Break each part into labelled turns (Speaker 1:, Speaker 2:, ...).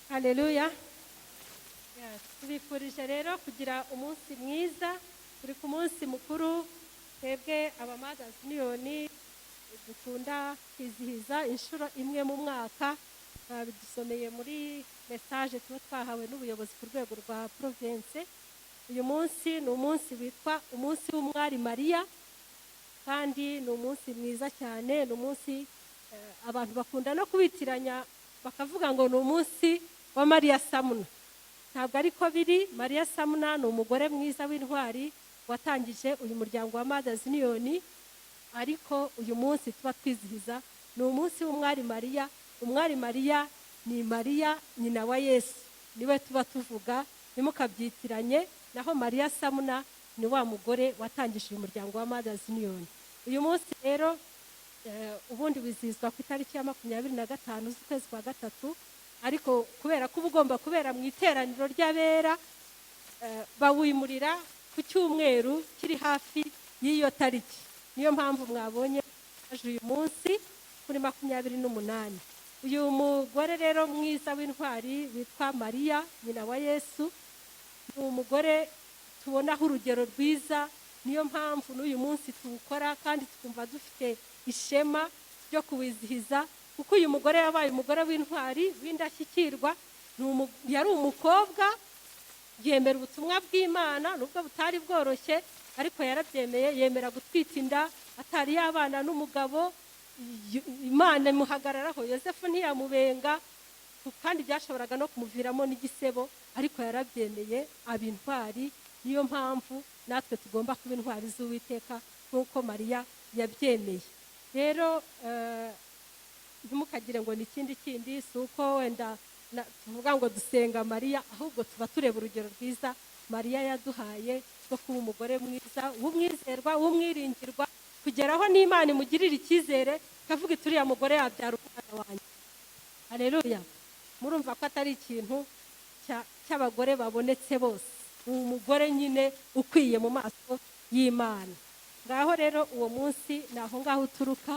Speaker 1: Haleluya. Tubifurije rero kugira umunsi mwiza, turi ku munsi mukuru, twebwe abamagazini dukunda kwizihiza inshuro imwe mu mwaka. Bidusomeye muri message tuba twahawe n'ubuyobozi ku rwego rwa province. Uyu munsi ni umunsi witwa umunsi w'umwari Mariya, kandi ni umunsi mwiza cyane, ni umunsi abantu bakunda no kubitiranya bakavuga ngo ni umunsi wa Mariya Samuna. Ntabwo ariko biri. Mariya Samuna ni umugore mwiza w'intwari watangije uyu muryango wa magazini, ariko uyu munsi tuba twizihiza ni umunsi w'umwari Mariya. Umwari Mariya ni Mariya nyina wa Yesu, niwe tuba tuvuga, nimukabyitiranye. Naho Mariya Samuna ni wa mugore watangije uyu muryango wa magazini. Uyu munsi rero ubundi wizihizwa ku itariki ya 25 z'ukwezi kwa gatatu, ariko kubera ko ugomba kubera mu iteraniro ry'abera, bawimurira ku cyumweru kiri hafi y'iyo tariki. Niyo mpamvu mwabonye aje uyu munsi kuri 28. Uyu mugore rero mwiza w'intwari witwa Mariya nyina wa Yesu, ni umugore tubonaho urugero rwiza. Niyo mpamvu n'uyu munsi tuwukora kandi tukumva dufite ishema ryo kuwizihiza, kuko uyu mugore yabaye umugore w'intwari w'indashyikirwa. Yari umukobwa, yemera ubutumwa bw'Imana nubwo butari bworoshye, ariko yarabyemeye, yemera gutwita inda atari yabana n'umugabo. Imana imuhagararaho. Yosefu ntiyamubenga, kandi byashoboraga no kumuviramo n'igisebo, ariko yarabyemeye aba intwari. Niyo mpamvu natwe tugomba kuba intwari z'Uwiteka nk'uko Mariya yabyemeye. Rero ntimukagire ngo ni ikindi kindi, si uko wenda tuvuga ngo dusenga Mariya, ahubwo tuba tureba urugero rwiza Mariya yaduhaye rwo kuba umugore mwiza w'umwizerwa, w'umwiringirwa, kugeraho n'Imana imugirira icyizere ikavuga iti uriya mugore yabyara umwana wanjye. Haleluya. Murumva ko atari ikintu cy'abagore babonetse bose, umugore nyine ukwiye mu maso y'Imana. Ngaho rero uwo munsi naho ngaho uturuka.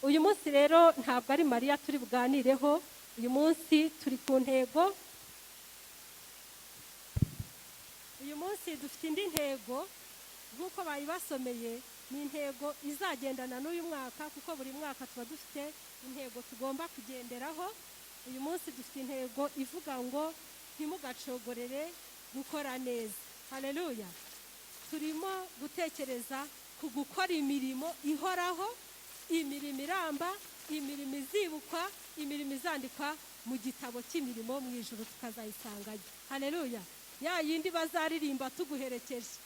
Speaker 1: Uyu munsi rero ntabwo ari Mariya turi buganireho, uyu munsi turi ku ntego. Uyu munsi dufite indi ntego nk'uko bayibasomeye, ni intego izagendana n'uyu mwaka, kuko buri mwaka tuba dufite intego tugomba kugenderaho. Uyu munsi dufite intego ivuga ngo ntimugacogorere gukora neza. Haleluya. Turimo gutekereza ku gukora imirimo ihoraho, imirimo iramba, imirimo izibukwa, imirimo izandikwa mu gitabo cy'imirimo mu ijuru tukazayisangayo. Haleluya. Ya yindi bazaririmba tuguherekeje,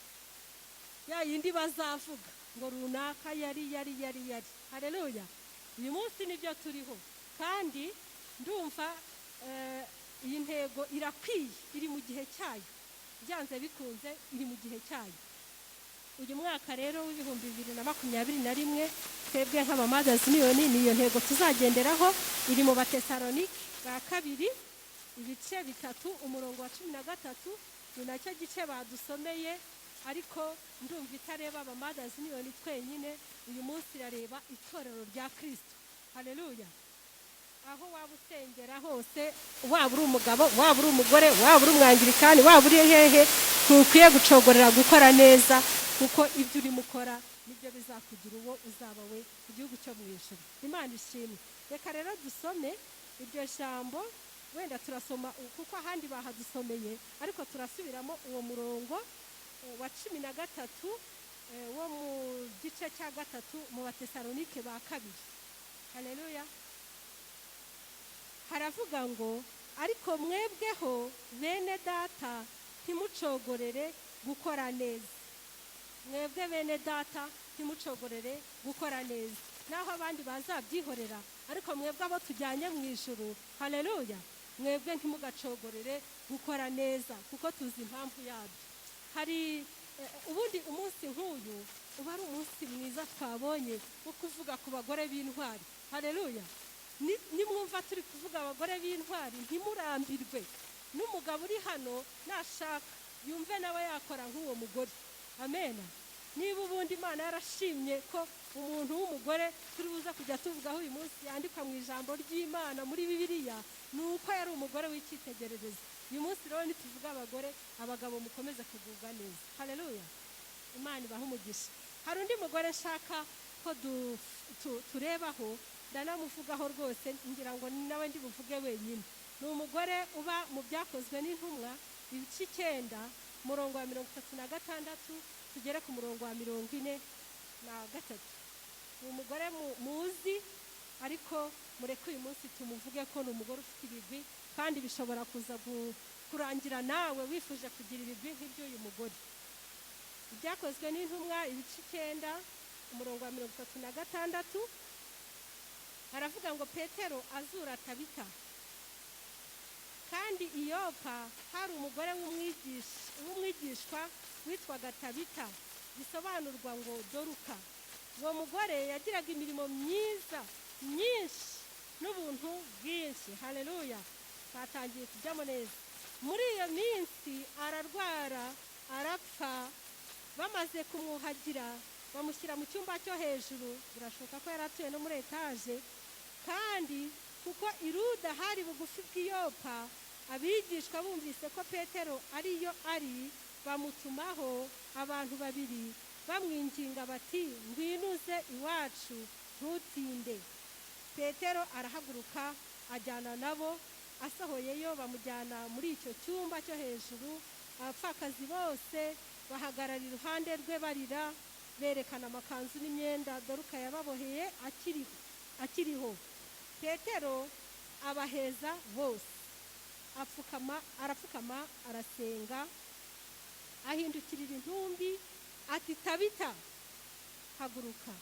Speaker 1: ya yindi bazavuga ngo runaka yari. Haleluya. Uyu munsi nibyo turiho, kandi ndumva iyi ntego irakwiye, iri mu gihe cyayo, byanze bikunze iri mu gihe cyayo. Uyu mwaka rero w'ibihumbi 2021 twebwe nk'abamagazini niyo ntego tuzagenderaho. Iri mu Batesalonike ba kabiri ibice 3 umurongo wa 13. Ni nacyo gice badusomeye, ariko ndumva itareba abamagazini twenyine. Uyu munsi irareba itorero rya Kristo. Haleluya. Aho waba usengera hose, waba uri umugabo, waba uri umugore, waba uri umwangirikani, waba uri hehe, ntukwiye gucogorera gukora neza, kuko ibyo urimo ukora nibyo bizakugira uwo uzaba we ku gihugu cyo mu ijuru. Imana ishimwe. Reka rero dusome iryo jambo. Wenda turasoma kuko ahandi bahadusomeye, ariko turasubiramo uwo murongo wa 13 wo mu gice cya 3 mu Batesalonike ba kabiri. Haleluya. Haravuga ngo ariko mwebweho bene data ntimucogorere gukora neza. Mwebwe bene data ntimucogorere gukora neza. Naho abandi bazabyihorera, ariko mwebwe abo tujyanye mu ijuru, haleluya, mwebwe ntimugacogorere gukora neza, kuko tuzi impamvu yabyo. Hari ubundi umunsi nk'uyu uba ari umunsi mwiza twabonye wo kuvuga ku bagore b'intwari. Haleluya. Nimwumva turi kuvuga abagore b'intwari, ntimurambirwe. N'umugabo uri hano nashaka yumve nawe yakora nk'uwo mugore. Amen. Niba ubundi Imana yarashimye ko umuntu w'umugore turi buza kujya tuvugaho uyu munsi yandikwa mu ijambo ry'Imana muri Bibiliya, nuko yari umugore w'icyitegererezo. Uyu munsi rero nituvuga abagore, abagabo mukomeze kugubwa neza. Haleluya, Imana ibahe umugisha. Hari undi mugore nshaka ko turebaho, ndanamuvugaho rwose, ngira ngo nawe ndi buvuge wenyine. Ni umugore uba mu Byakozwe n'Intumwa ibice 9 umurongo wa 36 tugere ku murongo wa 43. Ni umugore muzi, ariko mureke uyu munsi tumuvuge ko ni umugore ufite ibigwi, kandi bishobora kuza kurangira nawe wifuje kugira ibigwi nk'iby'uyu mugore. Ibyakozwe n'Intumwa ibice 9 umurongo wa 36 haravuga ngo Petero azura Tabita. Kandi i Yopa hari umugore w'umwigishwa witwaga Tabita, bisobanurwa ngo Doruka. Uwo mugore yagiraga imirimo myiza myinshi n'ubuntu bwinshi. Haleluya, batangiye kujyamo neza. Muri iyo minsi ararwara arapfa. Bamaze kumwuhagira bamushyira mu cyumba cyo hejuru, birashoboka ko yaratuye no muri etaje. Kandi kuko i Luda hari bugufi bw'i Yopa, abigishwa bumvise ko Petero ariyo ari, bamutumaho abantu 2 bamwinginga bati, ngwinuze iwacu ntutinde. Petero arahaguruka ajyana nabo. Asohoyeyo bamujyana muri icyo cyumba cyo hejuru. Abapfakazi bose bahagarara iruhande rwe barira, berekana amakanzu n'imyenda Doruka yababoheye akiriho. Petero abaheza bose, arapfukama arasenga, ahindukirira intumbi ati, Tabita, haguruka.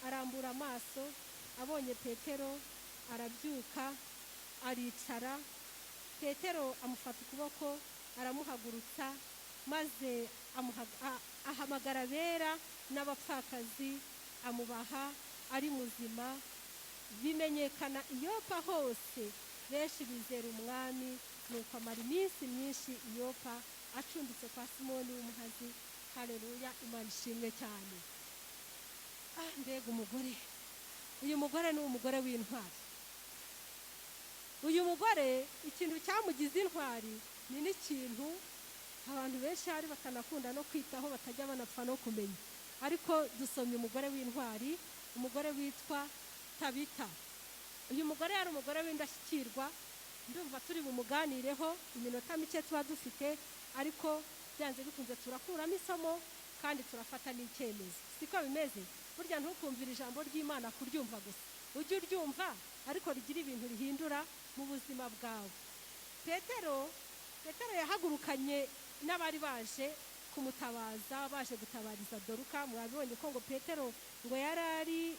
Speaker 1: Arambura amaso, abonye Petero arabyuka aricara. Petero amufata ukuboko aramuhagurutsa, maze ahamagara abera n'abapfakazi, amubaha ari muzima. Bimenyekana i Yopa hose, benshi bizera umwami. Nuko amara iminsi myinshi i Yopa acumbitse kwa Simoni w'umuhazi. Haleluya, Imana ishimwe cyane. Mbega umugore! Uyu mugore ni umugore w'intwari. Uyu mugore ikintu cyamugize intwari ni n'ikintu abantu benshi hari bakanakunda no kwitaho, batajya banapfa no kumenya. Ariko dusomye umugore w'intwari, umugore witwa Tabita. Uyu mugore yari umugore w'indashyikirwa. Ndumva turi bumuganireho iminota mike tuba dufite, ariko byanze bikunze turakuramo isomo kandi turafata n'icyemezo. Siko bimeze? Burya ntukumvira ijambo ry'Imana kuryumva gusa, ujye uryumva ariko rigira ibintu rihindura mu buzima bwawe. Petero yahagurukanye n'abari baje kumutabaza, baje gutabariza Doruka. Mwabibonye ko ngo Petero ngo yarari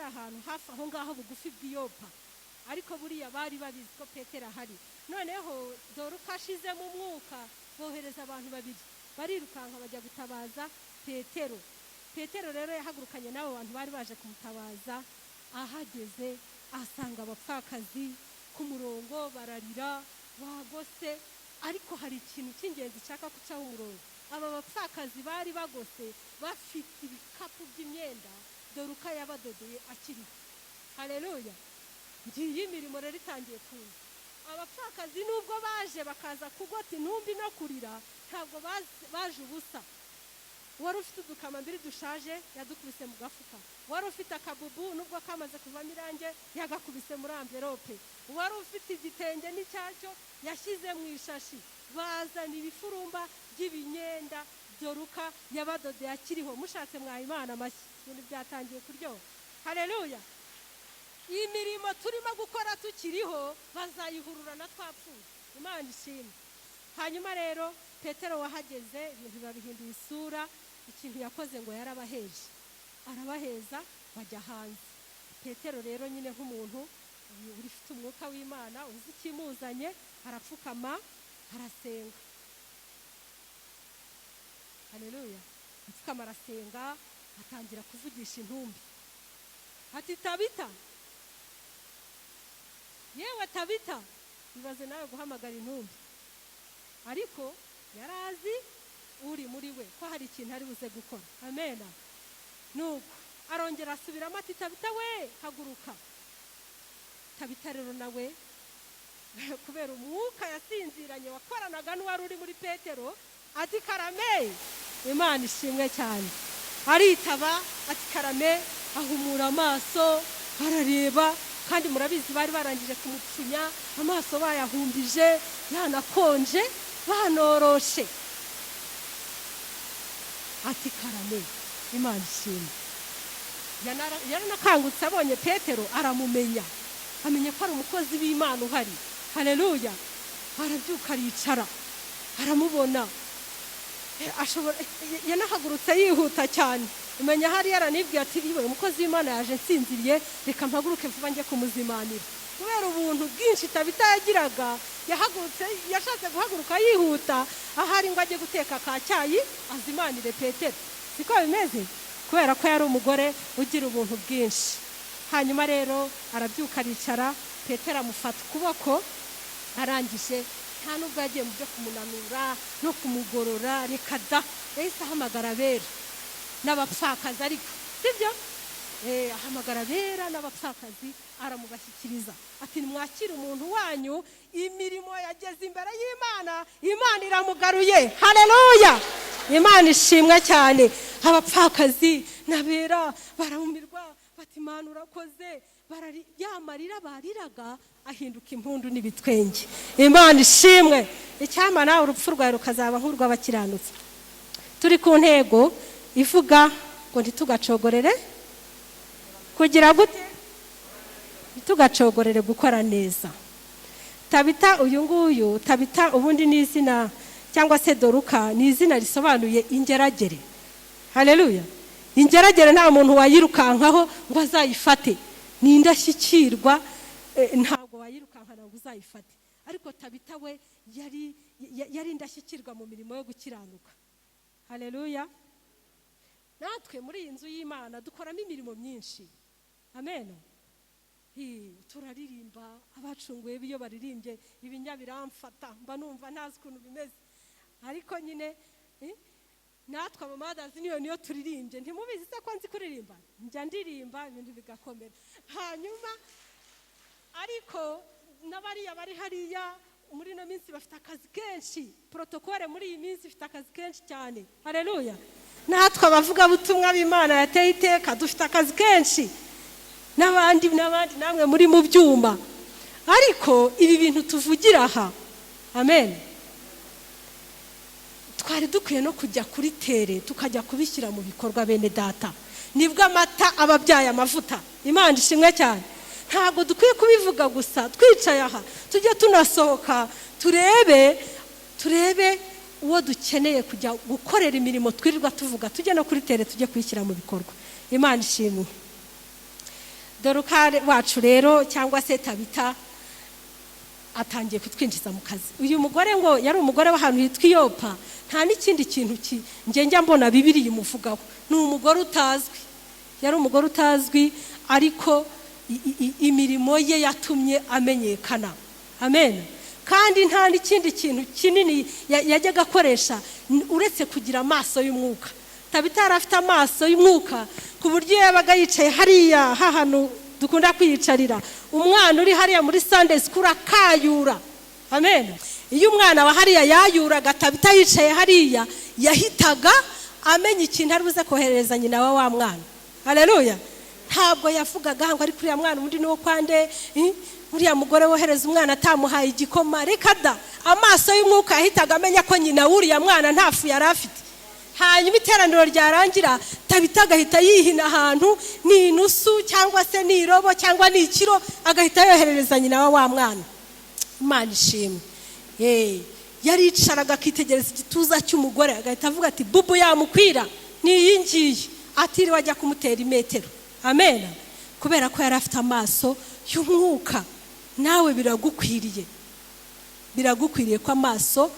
Speaker 1: ahantu hafi aho ngaho bugufi bw'i Yopa, ariko buriya bari babizi ko Petero ahari. Noneho Doruka ashizemo umwuka, bohereza abantu 2 barirukanka bajya gutabaza Petero. Petero rero yahagurukanye n'abo bantu bari baje kumutabaza. Ahageze asanga abapfakazi ku murongo bararira bagose, ariko hari ikintu cy'ingenzi nshaka gucaho umurongo. Aba bapfakazi bari bagose bafite ibikapu by'imyenda Doruka yabadodeye akiriho. Haleluya, ngiye imirimo rero itangiye kuza. Abapfakazi nubwo baje bakaza kugota intumbi no kurira, ntabwo baje ubusa. Wari ufite udukamambiri dushaje yadukubise mu gafuka. Wari ufite akabubu nubwo kamaze kuvamo irange yagakubise muri amverope. Wari ufite igitenge n'icyacyo yashyize mu ishashi. Bazana ibifurumba by'ibimyenda Doruka yabadodeye akiriho. Mushatse mwa Imana amashyi, ibintu byatangiye kuryoha. Haleluya, imirimo turimo gukora tukiriho bazayihurura na twapfuye. Imana ishimwe. Hanyuma rero Petero wahageze ibintu babihinduye isura. Ikintu yakoze ngo yarabaheje, arabaheza bajya hanze. Petero rero nyine nk'umuntu ufite umwuka w'Imana uzi ikimuzanye, arapfukama arasenga. Haleluya, apfukama arasenga, atangira kuvugisha intumbi ati, Tabita, yewe Tabita. Bibaze nawe guhamagara intumbi, ariko yarazi uri muri we ko hari ikintu ari buze gukora. Amena. Nuko arongera asubiramo ati, Tabita we, haguruka. TABITA rero nawe kubera umwuka yasinziranye wakoranaga n'uwari uri muri Petero, ati karame, Imana ishimwe cyane, aritaba ati karame, ahumura amaso arareba, kandi murabizi bari barangije kumupfunya, amaso bayahumbije, yanakonje, banoroshe. Ati karame, Imana ishimwe. Yaranakangutse abonye Petero, aramumenya, amenya ko ari umukozi w'Imana uhari. Haleluya. Arabyuka aricara, aramubona, yanahagurutse yihuta cyane. Umenya hari yaranibwiye ati iwe umukozi w'Imana yaje nsinziriye, reka mpaguruke vuba njye kumuzimanira. Kubera ubuntu bwinshi TABITA yagiraga, yashatse guhaguruka yihuta, ahari ngo ajye guteka ka cyayi azimanire Petero. Siko bimeze? Kubera ko yari umugore ugira ubuntu bwinshi. Hanyuma rero arabyuka aricara, Petero amufata ukuboko, arangije nta nubwo yagiye mu byo kumunanura no kumugorora, reka da, yahise ahamagara abera n'abapfakazi, ariko sibyo? Ahamagara abera n'abapfakazi, aramubashyikiriza ati nimwakire umuntu wanyu, imirimo yageze imbere y'Imana, Imana iramugaruye. Haleluya. Imana ishimwe cyane. Abapfakazi n'abera baramumirwa, bati Imana urakoze, yamarira bariraga ahinduka impundu n'ibitwenge. Imana ishimwe. Icyama nawe urupfu rwawe rukazaba nk'urw'abakiranutsi. Turi ku ntego ivuga ngo ntitugacogorere kugira gute? Ntitugacogorere gukora neza. TABITA uyu nguyu, TABITA ubundi ni izina cyangwa se Doruka, ni izina risobanuye ingeragere. Haleluya. Ingeragere nta muntu wayirukankaho ngo azayifate, ni indashyikirwa, ntabwo wayirukankana ngo uzayifate. Ariko TABITA we yari indashyikirwa mu mirimo yo gukiranuka. Haleluya. Natwe muri iyi nzu y'Imana dukoramo imirimo myinshi. Amen. Turaririmba, abacunguye biyo baririmbye ibinya biramfata, mba numva ntazi ukuntu bimeze. Ariko nyine natwe abamadazi niyo turirimbye, ntimubizi se ko nzi kuririmba? Njya ndirimba ibintu bigakomera. Hanyuma ariko n'abariya bari hariya muri no minsi bafite akazi kenshi, protokole muri iyi minsi ifite akazi kenshi cyane. Haleluya. Natwe abavuga ubutumwa bw'Imana yateye iteka dufite akazi kenshi, n'abandi namwe muri mu byuma. Ariko ibi bintu tuvugira aha, amen, twari dukwiye no kujya kuri tere tukajya kubishyira mu bikorwa bene data. Nibwo amata ababyaye amavuta. Imana ishimwe cyane. Ntabwo dukwiye kubivuga gusa twicaye aha, tujye tunasohoka turebe uwo dukeneye kujya gukorera imirimo twirirwa tuvuga, tujye no kuri tere tujye kwishyira mu bikorwa. Imana ishimwe. Doruka wacu rero cyangwa se TABITA atangiye kutwinjiza mu kazi. Uyu mugore ngo yari umugore w'ahantu hitwa Iyopa, nta n'ikindi kintu njya mbona Bibiliya imuvugaho. Ni umugore utazwi, yari umugore utazwi, ariko imirimo ye yatumye amenyekana. Amen. Kandi nta n'ikindi kintu kinini yajyaga akoresha uretse kugira amaso y'umwuka. TABITA yari afite amaso y'umwuka ku buryo yabaga yicaye hariya hahanu dukunda kwiyicarira, umwana uri hariya muri Sunday school akayura. Amen. Iyo umwana wa hariya yayuraga, TABITA yicaye hariya yahitaga amenya ikintu ari buze koherereza nyina wa mwana. Haleluya. Ntabwo yavugaga ngo ari kuri ya mwana undi no kwande, uriya mugore wohereza umwana atamuhaye igikoma. Reka da, amaso y'umwuka yahitaga amenya ko nyina w'uriya mwana ntafu yari afite. Hanyuma iteraniro ryarangira, TABITA agahita yihina ahantu ni inusu cyangwa se ni irobo cyangwa ni ikiro, agahita yoherereza nyina wa mwana. Imana ishimwe. Yaricaraga akitegereza igituza cy'umugore, agahita avuga ati bubu yamukwira ni iyi ngiyi, atiriwe ajya kumutera imetero. Amen. Kubera ko yari afite amaso y'umwuka. Nawe biragukwiriye ko amaso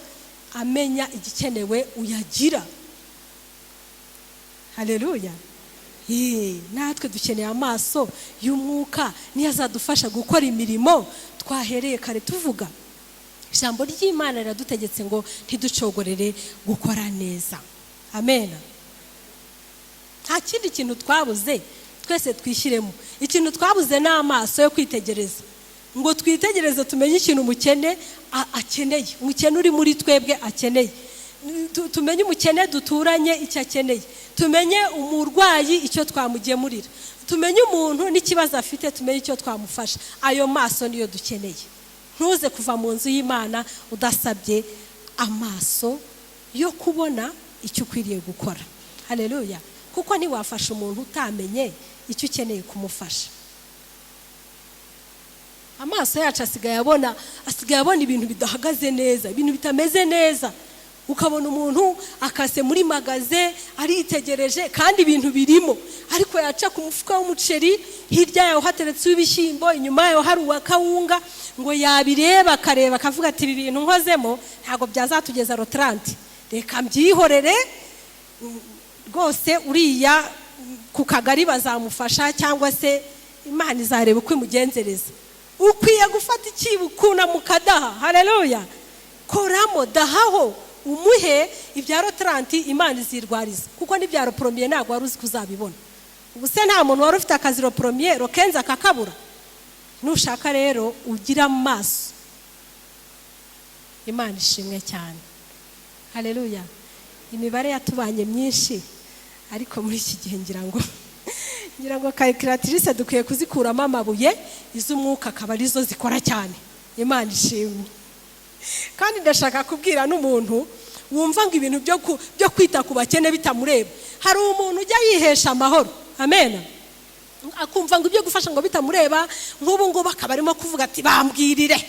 Speaker 1: amenya igikenewe uyagira. Haleluya. Natwe dukeneye amaso y'umwuka, niyo azadufasha gukora imirimo twahereye kare tuvuga. Ijambo ry'Imana riradutegetse ngo ntiducogorere gukora neza. Amen. Nta kindi kintu twabuze, twese twishyiremo. Ikintu twabuze n'amaso yo kwitegereza. ngo twitegereze tumenye ikintu umukene akeneye, umukene uri muri twebwe akeneye, tumenye umukene duturanye icyo akeneye, tumenye umurwayi icyo twamugemurira, tumenye umuntu n'ikibazo afite, tumenye icyo twamufasha. Ayo maso niyo dukeneye. Ntuze kuva mu nzu y'Imana udasabye amaso yo kubona icyo ukwiriye gukora. Haleluya. Kuko ntiwafasha umuntu utamenye icyo ukeneye kumufasha. Amaso yacu asigaye abona ibintu bidahagaze neza, ibintu bitameze neza. Ukabona umuntu akase muri magaze aritegereje kandi ibintu birimo, ariko yaca ku mufuka w'umuceri, hirya yaho hateretse ibishyimbo, inyuma yaho hari uwakawunga, ngo yabireba akareba akavuga ati ibi bintu nkozemo ntago byazatugeza rotrante, reka mbyihorere rwose, uriya ku kagari bazamufasha cyangwa se Imana izareba uko imugenzereza. Ukwiye gufata ikibukuna mukadaha. Haleluya. Koramo dahaho umuhe ibya rotrante, Imana izirwariza, kuko n'ibyaro premier ntago wari uzi kuzabibona. Ubuse nta muntu wari ufite akazi ro premier rokenza kakabura. Nushaka rero ugira amaso. Imana ishimwe cyane. Haleluya. Imibare yatubanye myinshi, ariko muri iki gihe ngira ngo calculatrice dukwiye kuzikuramo amabuye, iz'umwuka akaba arizo zikora cyane. Imana ishimwe. Kandi ndashaka kubwira n'umuntu wumva ngo ibintu byo kwita ku bakene bitamureba. Hari umuntu ujya yihesha amahoro. Amen. Akumva ngo ibyo gufasha ngo bitamureba, nk'ubu ngo bakaba arimo kuvuga ati bambwirire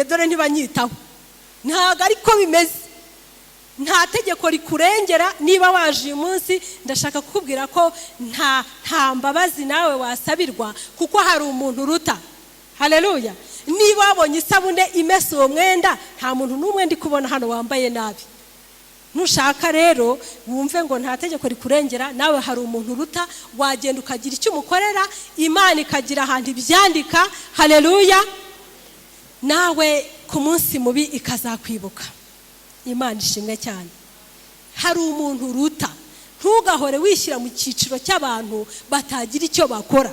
Speaker 1: dore ntibanyitaho. Ntago ariko bimeze. Nta tegeko rikurengera. Niba waje uyu munsi, ndashaka kukubwira ko nta mbabazi nawe wasabirwa, kuko hari umuntu uruta. Haleluya. Niba wabonye isabune imese uwo mwenda, nta muntu n'umwe ndi kubona hano wambaye nabi. Nushaka rero wumve ngo nta tegeko rikurengera, nawe hari umuntu uruta, wagenda ukagira icyo umukorera, Imana ikagira ahantu ibyandika. Haleluya. Nawe ku munsi mubi ikazakwibuka. Imana ishimwe cyane. Hari umuntu uruta. Ntugahore wishyira mu cyiciro cy'abantu batagira icyo bakora,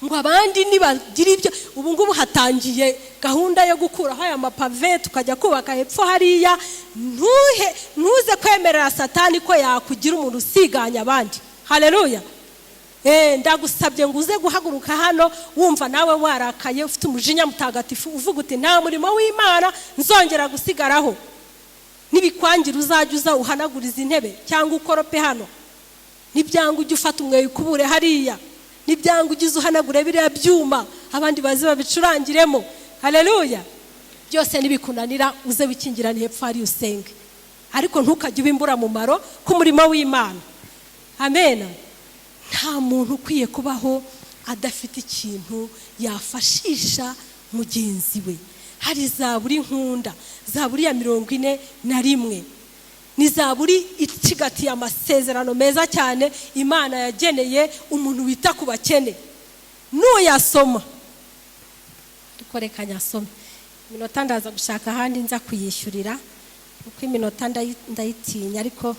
Speaker 1: ngo abandi nibagira ibyo. Ubu ngubu hatangiye gahunda yo gukuraho aya mapave tukajya kubaka hepfo hariya. Ntuze kwemerera Satani ko yakugira umuntu usiganya abandi. Haleluya. Ndagusabye ngo uze guhaguruka hano wumva nawe warakaye, ufite umujinya mutagatifu, uvuga uti nta murimo w'Imana nzongera gusigaraho. Nibikwangira uzajya uza uhanaguriza intebe cyangwa ukorope hano. Nibyanga ujye ufata umweyo ukubure hariya. Nibyanga ujye uhanagure biriya byuma abandi bazi babicurangiremo. Haleluya. Byose nibikunanira uze wikingirane hepfo hari usenge, ariko ntukajye ubimbura mu maro ku murimo w'Imana. Amen. Nta muntu ukwiye kubaho adafite ikintu yafashisha mugenzi we. Hari zaburi nkunda, zaburi ya 41, ni zaburi icigatiye amasezerano meza cyane Imana yageneye umuntu wita ku bakene. Nuyasoma, ariko reka nyasome, iminota ndaza gushaka ahandi nza kuyishyurira kuko iminota ndayitinya, ariko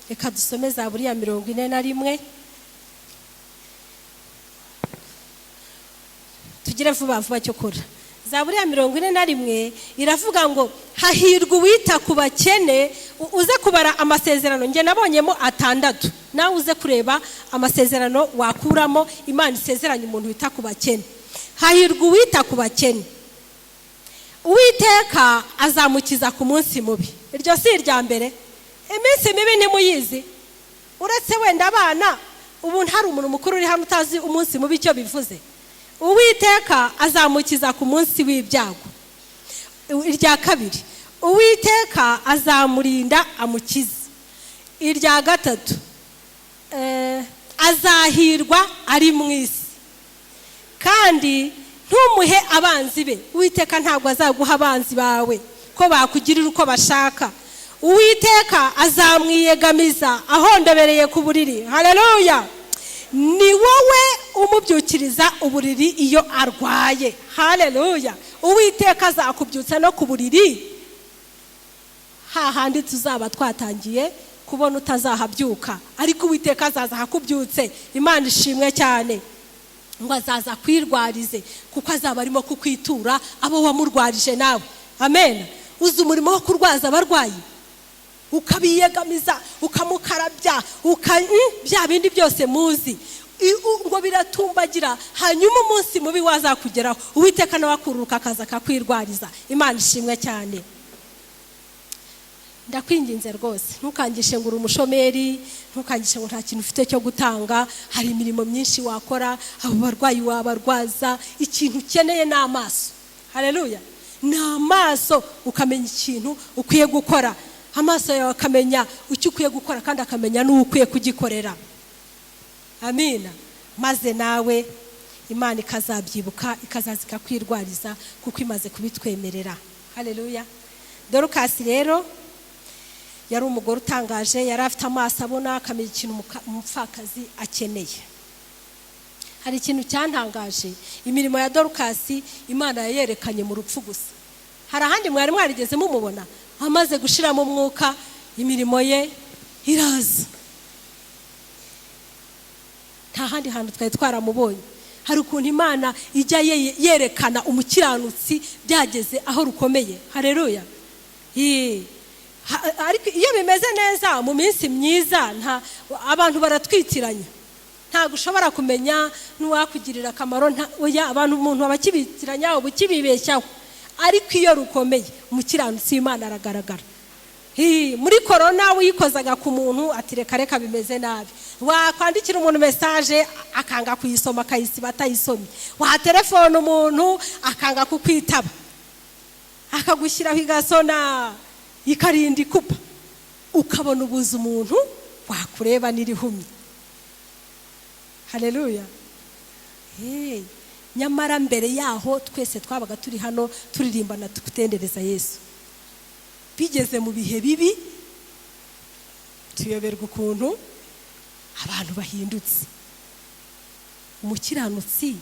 Speaker 1: reka dusome zaburi ya 41. Tugire vuba cyo kora. Zaburi ya 41 iravuga ngo hahirwa uwita ku bakene. Uze kubara amasezerano, nge nabonyemo 6. Nawe uze kureba amasezerano wakuramo Imana isezeranye umuntu wita ku bakene. Hahirwa uwita ku bakene. Uwiteka azamukiza ku munsi mubi. Iryo si irya mbere. Iminsi mibi ntimuyizi. Uretse wenda abana, ubu hari umuntu mukuru uri hano utazi umunsi mubi icyo bivuze. Uwiteka azamukiza ku munsi w'ibyago. Irya kabiri, Uwiteka azamurinda amukiza. Irya gatatu, azahirwa ari mu isi kandi ntumuhe abanzi be. Uwiteka ntabwo azaguha abanzi bawe ko bakugirira uko bashaka. Uwiteka azamwiyegamiza ahondobereye ku buriri. Haleluya. Ni wowe umubyukiriza uburiri iyo arwaye. Haleluya. Uwiteka azakubyutsa no ku buriri hahandi tuzaba twatangiye kubona utazahabyuka, ariko Uwiteka azaza hakubyutse. Imana ishimwe cyane. ngo azaza kwirwarize kuko azaba arimo kukwitura abo wamurwarije nawe. Amen. Uzi umurimo wo kurwaza abarwayi, ukabiyegamiza, ukamukarabya, bya bindi byose muzi ngo biratumbagira, hanyuma umunsi mubi wazakugeraho Uwiteka nawe akururuka akaza akakwirwariza. Imana ishimwe cyane. Ndakwinginze rwose ntukangishe ngo uri umushomeri, ntukangishe ngo nta kintu ufite cyo gutanga. Hari imirimo myinshi wakora, abo barwayi wabarwaza. Ikintu ukeneye ni amaso. Haleluya. Ni amaso, ukamenya ikintu ukwiye gukora. Amaso yawe akamenya icyo ukwiye gukora kandi akamenya n'uwo ukwiye kugikorera. Amina. Maze nawe Imana ikazabyibuka, ikazaza ikakwirwariza kuko imaze kubitwemerera. Haleluya. Dorukasi rero yari umugore utangaje, yari afite amaso abona, akamenya ikintu umupfakazi akeneye. Hari ikintu cyantangaje, imirimo ya Dorukasi Imana yayerekanye mu rupfu gusa. Hari ahandi mwari mwarigeze mumubona amaze gushiramo umwuka, imirimo ye iraza. Nta handi hantu twari twaramubonye. Hari ukuntu Imana ijya yerekana umukiranutsi byageze aho rukomeye. Haleluya. Ariko iyo bimeze neza mu minsi myiza, abantu baratwitiranya. Ntabwo ushobora kumenya n'uwakugirira akamaro. Abantu umuntu abakibitiranya ubukibibeshyaho. Ariko iyo rukomeye umukiranutsi w'Imana aragaragara. Muri corona uyikozaga ku muntu ati reka bimeze nabi. Wakwandikira umuntu message akanga kuyisoma, akayisiba atayisomye. Watelefone umuntu akanga kukwitaba, akagushyiraho igasona ikarinda ikupa, ukabona ubuza umuntu wakureba n'irihumye. Haleluya. Nyamara mbere yaho twese twabaga turi hano turirimbana tukutendereza Yesu. Bigeze mu bihe bibi tuyoberwa ukuntu abantu bahindutse. Umukiranutsi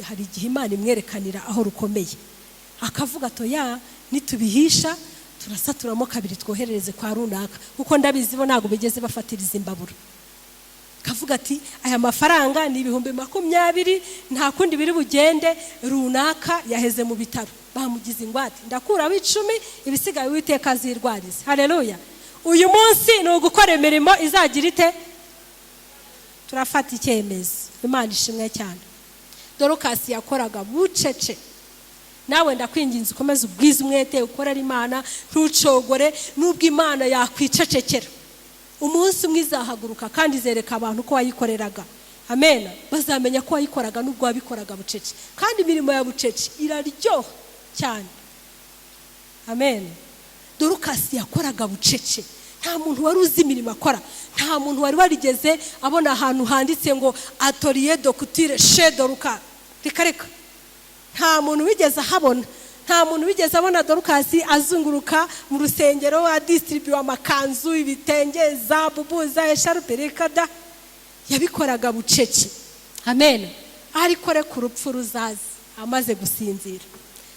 Speaker 1: hari igihe Imana imwerekanira aho rukomeye, akavuga toya nitubihisha turasaturamo kabiri twoherereze kwa runaka, kuko ndabizi bo ntago bigeze bafatiriza imbabura. Kavuga ati aya mafaranga ni 20,000, nta kundi biri bugende, runaka yaheze mu bitaro bamugize ingwate, ndakura 10 ibisigaye Uwiteka azirwarize. Haleluya. Uyu munsi ni ugukora imirimo izagira ite? Turafata icyemezo. Imana ishimwe cyane. Dorukasi yakoraga bucece. Nawe ndakwinginze ukomeze ubwiza umwete ukorera Imana, ntucogore nubwo Imana yakwicecekera. Umunsi umwe izahaguruka kandi izereka abantu ko wayikoreraga. Amen. Bazamenya ko wayikoraga nubwo wabikoraga bucece. Kandi imirimo ya bucece iraryoha cyane. Amen. Dorukasi yakoraga bucece. Nta muntu wari uzi imirimo akora. Nta muntu wari warigeze abona ahantu handitse ngo atelier de couture chez Doruka. Reka. Nta muntu wigeze ahabona. Nta muntu wigeze abona Dorukasi azunguruka mu rusengero adistribue amakanzu, ibitenge, za bubuza, esharupe. Rekada yabikoraga bucece. Amen. Ariko reka urupfu ruzazi amaze gusinzira.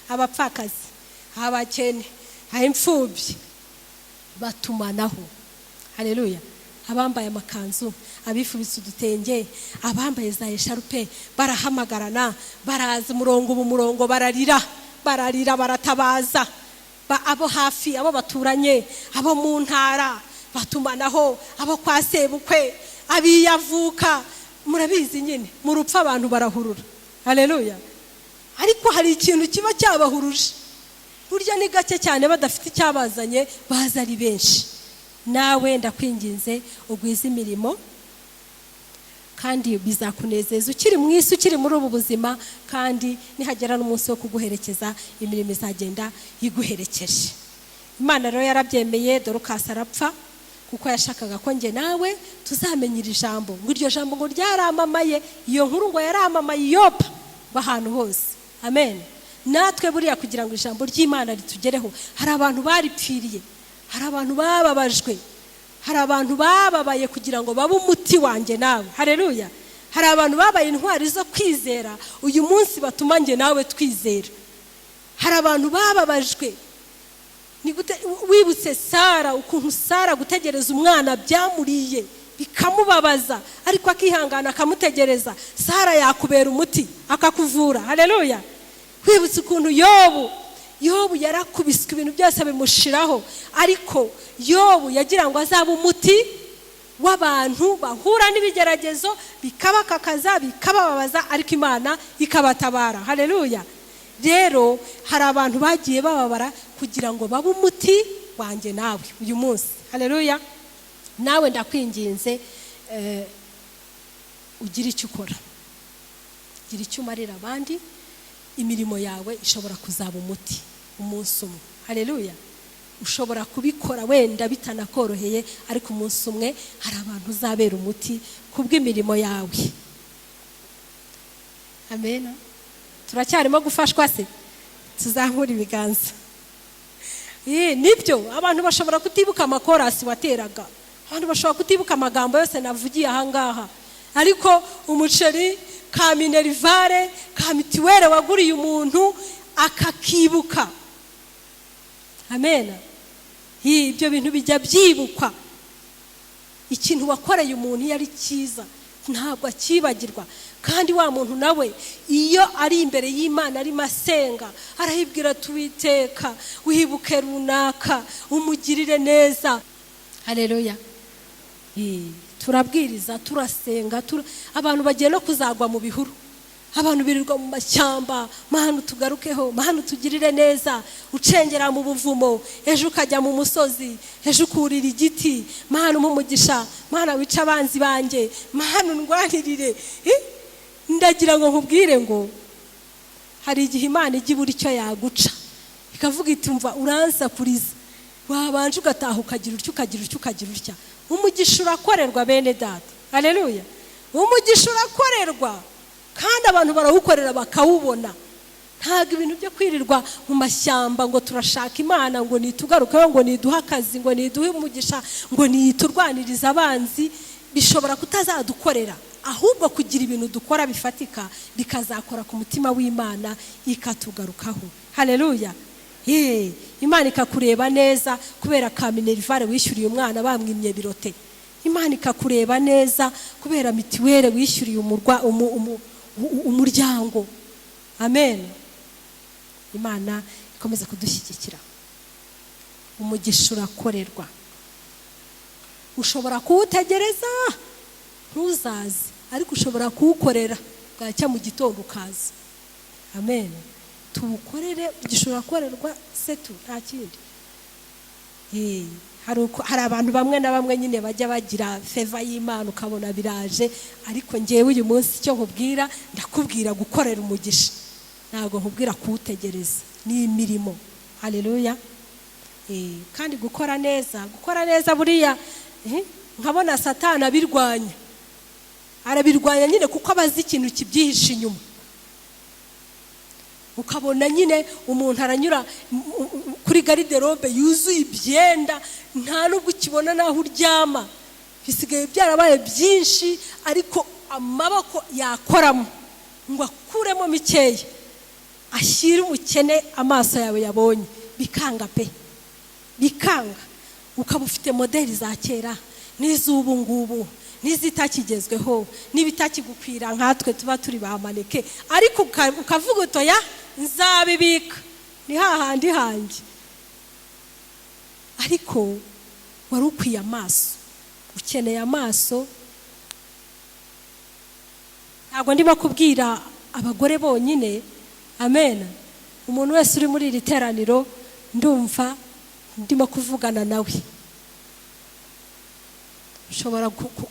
Speaker 1: Abapfakazi, abakene, imfubyi batumanaho. Haleluya. Abambaye amakanzu, abifubitse udutenge, abambaye za esharupe barahamagarana, baraza umurongo bararira, baratabaza. Abo hafi, abo baturanye, abo mu ntara batumanaho, abo kwa sebukwe, abiyavuka. Murabizi nyine mu rupfu abantu barahurura. Haleluya. Ariko hari ikintu kiba cyabahuruje. Burya ni gake cyane badafite icyabazanye, baza ari benshi. Nawe ndakwinginze ugwiza imirimo kandi bizakunezeza ukiri mu isi, ukiri muri ubu buzima, kandi nihagera n'umunsi wo kuguherekeza imirimo izagenda iguherekeje. Imana rero yarabyemeye, Dorukasi arapfa kuko yashakaga ko nge nawe tuzamenyira ijambo. Ngo iryo jambo ngo ryaramamaye, iyo nkuru ngo yaramamaye Yopa bahantu hose. Amen. Natwe buriya kugira ngo ijambo ry'Imana ritugereho, hari abantu baripfiriye, hari abantu bababajwe, hari abantu bababaye kugira ngo babe umuti wanjye nawe. Haleluya. Hari abantu babaye intwari zo kwizera uyu munsi batuma nge nawe twizera. Hari abantu bababajwe. Ni gute wibutse Sara, ukuntu Sara gutegereza umwana byamuriye bikamubabaza, ariko akihangana akamutegereza. Sara yakubera umuti akakuvura. Haleluya. Kwibutsa ukuntu Yobu yarakubiswe ibintu byose bimushiraho, ariko Yobu yagira ngo azabe umuti w'abantu bahura n'ibigeragezo bikabakakaza bikabababaza, ariko Imana ikabatabara. Haleluya. Rero hari abantu bagiye bababara kugira ngo babe umuti wanjye nawe uyu munsi. Haleluya. Nawe ndakwinginze ugira icyo ukora, gira icyo umarira abandi. Imirimo yawe ishobora kuzaba umuti umunsi umwe. Haleluya. Ushobora kubikora wenda bitanakoroheye, ariko umunsi umwe hari abantu uzabera umuti kubw'imirimo yawe. Amen. Turacyarimo gufashwa se? Tuzahura ibiganza. Nibyo, abantu bashobora kutibuka amakorasi wateraga, abantu bashobora kutibuka amagambo yose navugiye ahangaha, ariko umuceri ka minerivare ka mitiwere waguriye umuntu akakibuka. Amen. Ibyo bintu bijya byibukwa. Ikintu wakoreye umuntu yari cyiza ntabwo akibagirwa, kandi wa muntu nawe iyo ari imbere y'Imana ari masenga arahibwira tuwiteka wibuke runaka umugirire neza. Haleluya. Turabwiriza, turasenga, abantu bagiye no kuzagwa mu bihuru, abantu birirwa mu mashyamba, mpano tugarukeho, mpano tugirire neza, ucengera mu buvumo, ejo ukajya mu musozi, ejo ukurira igiti, mpano umugisha, mpano wica abanzi banjye, mpano ndwanirire. Ndagira ngo nkubwire ngo hari igihe Imana ijya ibura icyo yaguca, ikavuga iti mva uransakuriza, wabanje ugataha ukagira utya. Umugisha urakorerwa bene data. Haleluya. Umugisha urakorerwa kandi abantu barawukorera bakawubona. Ntabwo ibintu byo kwirirwa mu mashyamba ngo turashaka Imana ngo nitugarukeho, ngo niduhe akazi, ngo niduhe umugisha, ngo niturwaniriza abanzi, bishobora kutazadukorera, ahubwo kugira ibintu dukora bifatika bikazakora ku mutima w'Imana ikatugarukaho. Haleluya. Imana ikakureba neza kubera ka minerivare wishyuriye umwana bamwimye birote. Imana ikakureba neza kubera mitiwere wishyuriye umuryango. Amen. Imana ikomeza kudushyigikira. Umugisha urakorerwa. Ushobora kuwutegereza ntuzazi, ariko ushobora kuwukorera bwacya mu gitondo ukaza. Amen. Tuwukorere, ugishobora korerwa setu nta kindi. Hari abantu bamwe na bamwe nyine bajya bagira favor y'Imana ukabona biraje, ariko ngewe uyu munsi icyo nkubwira, ndakubwira gukorera umugisha, ntabwo nkubwira kuwutegereza. Ni imirimo. Haleluya. Kandi gukora neza buriya nkabona Satani abirwanya, arabirwanya nyine kuko abazi ikintu kibyihishe inyuma. Ukabona nyine umuntu aranyura kuri garderobe yuzuye ibyenda, nta nubwo ukibona naho uryama, bisigaye byarabaye byinshi, ariko amaboko yakoramo ngo akuremo mikeya, ashyira umukene amaso yawe yabonye, bikanga pe, bikanga. Ukaba ufite modeli za kera n'iz'ubu ngubu, n'izitakigezweho, n'ibitakigukwira nkatwe tuba turi bamaneke, ariko ukavuga utoya nzabibika ni hahandi hanjye. Ariko wari ukwiye amaso, ukeneye amaso. Ntabwo ndimo kubwira abagore bonyine. Amen. Umuntu wese uri muri iri teraniro ndumva ndimo kuvugana nawe.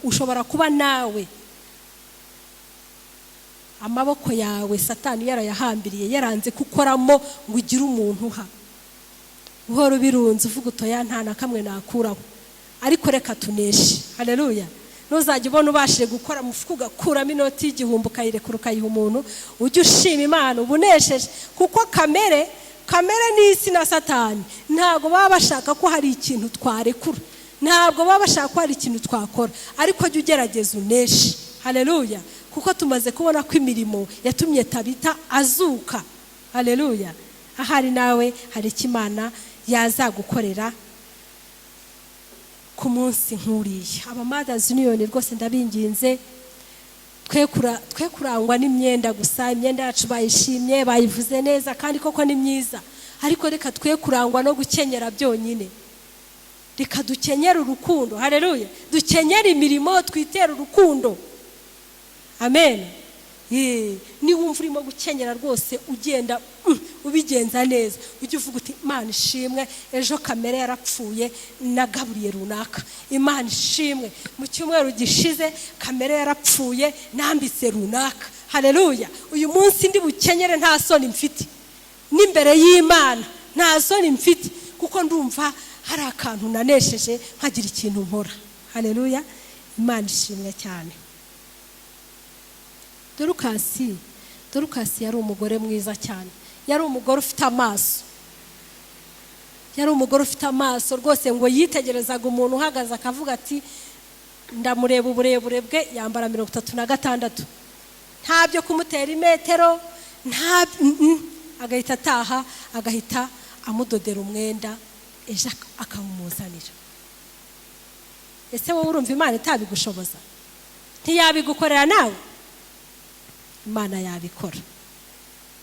Speaker 1: Ushobora kuba nawe amaboko yawe Satani yarayahambiriye, yaranze kukoramo ngo ugire umuntu uha. Uhora ubirunze uvuga utoya nta na kamwe nakuraho, ariko reka tuneshe. Haleluya. Ntuzajya ubona ubashije gukora mu fuka ugakuramo inoti y'igihumbi ukayirekura ukayiha umuntu, ujye ushima Imana ubunesheje, kuko kamere n'isi na Satani ntabwo baba bashaka ko hari ikintu twarekura, ntabwo baba bashaka ko hari ikintu twakora, ariko jya ugerageza uneshe. Haleluya. Kuko tumaze kubona ko imirimo yatumye TABITA azuka. Haleluya. Ahari nawe hari ikimana yazagukorera. ku munsi nkuriye. Abamadazi union rwose ndabinginze twe kurangwa n'imyenda gusa. Imyenda yacu bayishimye, bayivuze neza kandi koko ni myiza, ariko reka twe kurangwa no gukenyera byonyine. Reka dukenyera urukundo. Haleluya. Dukenyera imirimo, twitera urukundo. Amen. Ni wumva urimo gukenyera rwose ugenda ubigenza neza, ujye uvuga uti Imana ishimwe, ejo kamere yarapfuye nagaburiye runaka. Imana ishimwe, mu cyumweru gishize kamere yarapfuye nambitse runaka. Haleluya. Uyu munsi ndi bukenyere nta soni mfite n'imbere y'Imana, nta soni mfite kuko ndumva hari akantu nanesheje nkagira ikintu nkora. Haleluya. Imana ishimwe cyane. Dorukasi yari umugore mwiza cyane. Yari umugore ufite amaso. Yari umugore ufite amaso rwose ngo yitegerezaga umuntu uhagaze akavuga ati ndamureba uburebure bwe, yambara 36. Ntabyo kumutera imetero, agahita ataha, agahita amudodera umwenda, ejo akawumuzanira. Ese wowe urumva Imana itabigushoboza? Ntiyabigukorera nawe? Imana yabikora.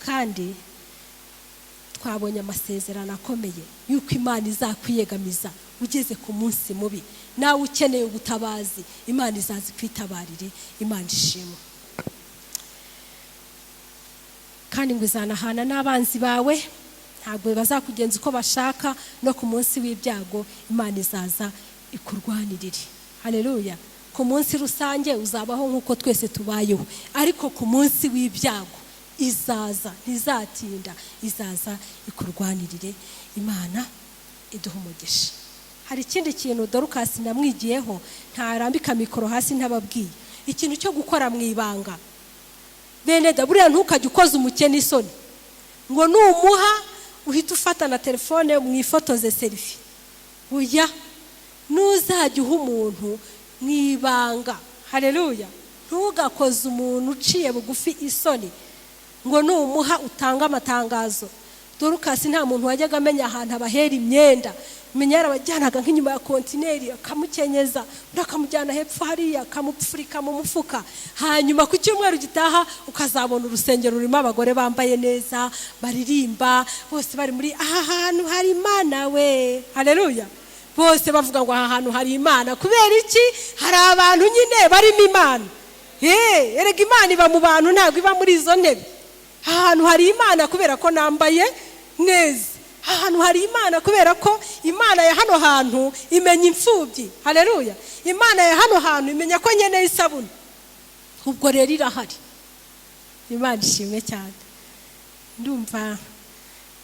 Speaker 1: Kandi twabonye amasezerano akomeye yuko Imana izakwiyegamiza ugeze ku munsi mubi. Nawe ukeneye ubutabazi, Imana izazi kwitabarire. Imana ishimwe. Kandi ngo izanahana n'abanzi bawe, ntabwo bazakugenza uko bashaka, no ku munsi w'ibyago Imana izaza ikurwanirire. Haleluya. Ku munsi rusange uzabaho nk'uko twese tubayeho, ariko ku munsi w'ibyago izaza, ntizatinda, izaza ikurwanirire. Imana iduha umugisha. Hari ikindi kintu Dorukasi namwigiyeho, ntarambika mikoro hasi ntababwiye, ikintu cyo gukora mu ibanga. Bene da, buriya ntukajye ukoza umukene isoni ngo numuha uhita ufata na telefone mwifotoze selfie. Oya, nuzajya uha umuntu mwibanga. Haleluya. Ntugakoze umuntu uciye bugufi isoni ngo numuha utanga amatangazo. Dorukasi nta muntu wajyaga amenya ahantu abahera imyenda. Menya yarabajyanaga nk'inyuma ya kontineri akamukenyeza, ndakamujyana hepfo hariya akamupfurika mu mufuka. Hanyuma ku cyumweru gitaha ukazabona urusengero rurimo abagore bambaye neza, baririmba, bose bari muri aha hantu hari Imana we. Haleluya. Bose bavuga ngo aha hantu hari Imana. Kubera iki? Hari abantu nyine barimo Imana. Erega Imana iba mu bantu, ntabwo iba muri izo ntebe. Aha hantu hari Imana kubera ko nambaye neza. Ahantu hari Imana kubera ko Imana ya hano hantu imenya imfubyi. Haleluya. Imana ya hano hantu imenya ko nkeneye isabune. Ubwo rero irahari. Imana ishimwe cyane. Ndumva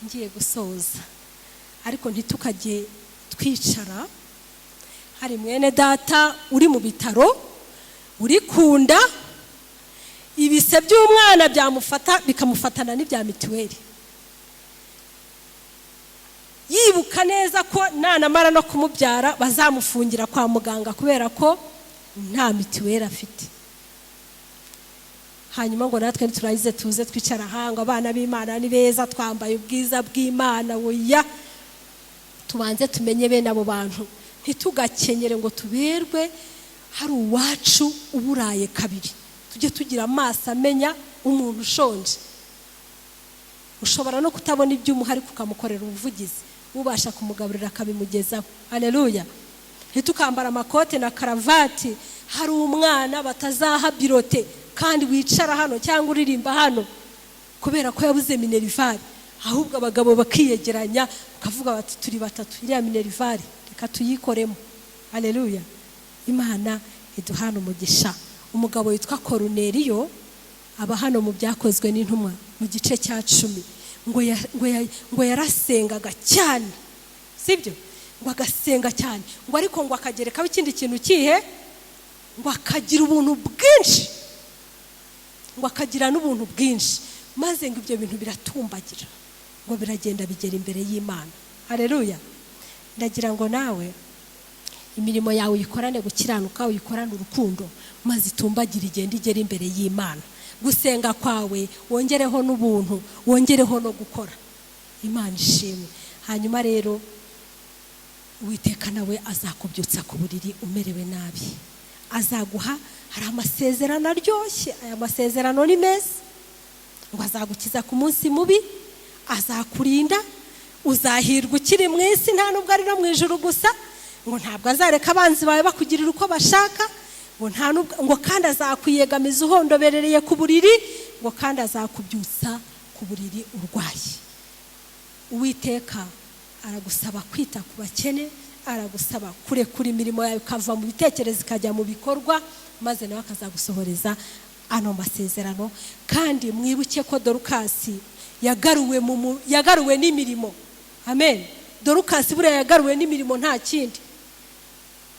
Speaker 1: ngiye gusoza, ariko ntitukajye twicara. Hari mwene data uri mu bitaro, uri kunda, ibise by'umwana byamufata bikamufatana n'ibya mituweli. Yibuka neza ko nanamara no kumubyara bazamufungira kwa muganga kubera ko nta mituweli afite. Hanyuma ngo natwe ntiturayize tuze twicara hanga abana b'Imana ni beza, twambaye ubwiza bw'Imana. Oya, tubanze tumenye bene abo bantu, ntitugakenyere ngo tuberwe. Hari uwacu uburaye kabiri. Tujye tugira amaso amenya umuntu ushonje. Ushobora no kutabona iby'umuhari kukamukorera ubuvugizi, ubasha kumugaburira akabimugezaho. Haleluya. Ntitukambara amakote na karavati. Hari umwana batazaha birote kandi wicara hano cyangwa uririmba hano kubera ko yabuze minerivare, ahubwo abagabo bakiyegeranya bakavuga bati turi batatu, iriya minerivare reka tuyikoremo. Haleluya. Imana iduhana umugisha. Umugabo witwa Koruneliyo aba hano mu byakozwe n'intumwa mu gice cya 10, ngo yarasengaga cyane, sibyo? Ngo agasenga cyane, ngo ariko ngo akagerekaho ikindi kintu kihe, ngo akagira ubuntu bwinshi, ngo akagira n'ubuntu bwinshi, maze ngo ibyo bintu biratumbagira, ngo biragenda bigera imbere y'Imana. Haleluya. Ndagira ngo nawe imirimo yawe uyikorane gukiranuka, uyikorane urukundo, maze itumbagira igenda igera imbere y'Imana. Gusenga kwawe wongereho n'ubuntu, wongereho no gukora. Imana ishimwe. Hanyuma rero
Speaker 2: Uwiteka nawe azakubyutsa ku buriri umerewe nabi, azaguha, hari amasezerano aryoshye, aya masezerano ni meza, ngo azagukiza ku munsi mubi, azakurinda, uzahirwa ukiri mu isi nta nubwo ari no mu ijuru gusa, ngo ntabwo azareka abanzi bawe bakugirira uko bashaka, ngo kandi azakwiyegamiza uhondoberereye ku buriri, ngo kandi azakubyutsa ku buriri urwaye. Uwiteka aragusaba kwita ku bakene, aragusaba kurekura imirimo yawe ukava mu bitekerezo ikajya mu bikorwa, maze nawe akazagusohoreza ano masezerano. Kandi mwibuke ko Dorukasi yagaruwe n'imirimo. Amen. Dorukasi buriya yagaruwe n'imirimo nta kindi.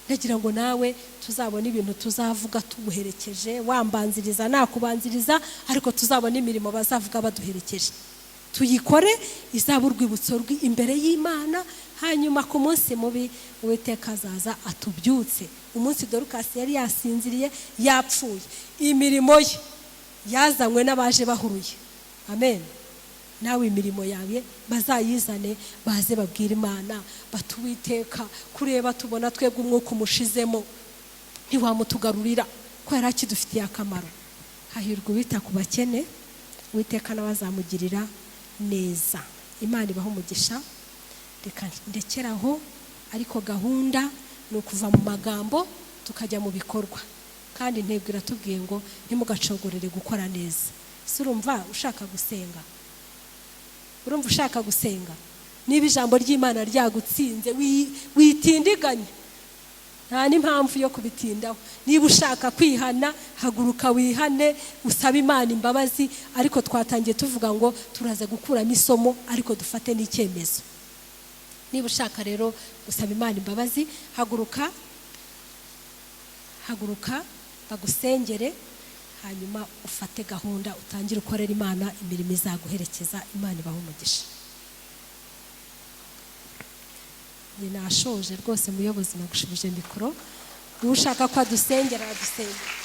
Speaker 2: Ndagira ngo nawe tuzabona ibintu tuzavuga tuguherekeje, wambanziriza nakubanziriza, ariko tuzabona imirimo bazavuga baduherekeje, tuyikore, izaba urwibutso imbere y'Imana. Hanyuma ku munsi mubi Uwiteka azaza atubyutse. Umunsi Dorukasi yari yasinziriye yapfuye, imirimo ye yazanywe n'abaje bahuruye. Amen. Nawe imirimo yawe bazayizane, baze babwira Imana batuwiteka kureba tubona twebwe umwuka umushizemo ntiwamutugarurira ko yari akidufitiye akamaro. Hahirwa uwita ku bakene, Uwiteka nawe azamugirira neza. Imana ibaho umugisha. Reka ndekeraho, ariko gahunda ni ukuva mu magambo tukajya mu bikorwa, kandi intego iratubwiye ngo ntimugacogorere gukora neza. Urumva ushaka gusenga, urumva ushaka gusenga, niba ijambo ry'Imana ryagutsinze witindiganya, nta n'impamvu yo kubitindaho. Niba ushaka kwihana, haguruka wihane, usaba Imana imbabazi. Ariko twatangiye tuvuga ngo turaza gukuramo isomo, ariko dufate n'icyemezo. Niba ushaka rero gusaba Imana imbabazi, haguruka bagusengere, hanyuma ufate gahunda, utangire ukorera Imana imirimo izaguherekeza. Imana ibaho umugisha. Nashoje rwose muyobozi, nagushubije mikoro. Ushaka ko adusengera adusengera.